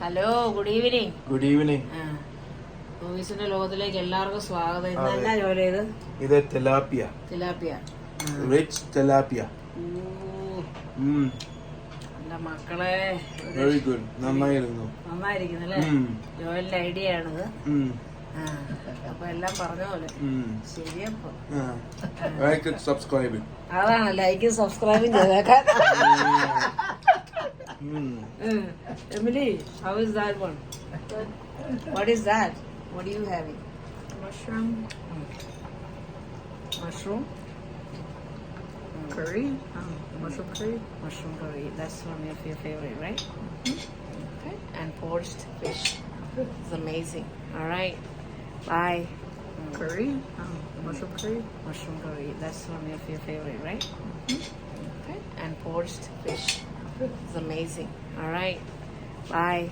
Hello, good evening. Good evening. മൂവീസിന്റെ ലോകത്തിലേക്ക് എല്ലാവർക്കും സ്വാഗതം. ഇന്ന് എന്നാ ജോലി ചെയ്ത്? ഇത് തിലാപ്പിയ. Rich tilapia. എന്റെ മക്കളെ, വെരി ഗുഡ്. നന്നായിരുന്നു. നന്നായിരിക്കുന്നല്ലേ? ജോലിന്റെ ഐഡിയ ആണിത്. അപ്പൊ എല്ലാം പറഞ്ഞ പോലെ ശരിയപ്പോ സബ്സ്ക്രൈബ്. അതാണ്, ലൈക്കും സബ്സ്ക്രൈബും ചെയ്തേക്കാൻ. Emily, how is that one? What is that? What are you having? Mushroom. Mushroom? Curry. Mushroom curry. Mushroom curry. That's one of your favorite, right? Okay. And poached fish. It's amazing. All right. Bye. Curry. Mushroom curry. Mushroom curry. That's one of your favorite, right? Okay. And poached fish. It's amazing. All right. Bye.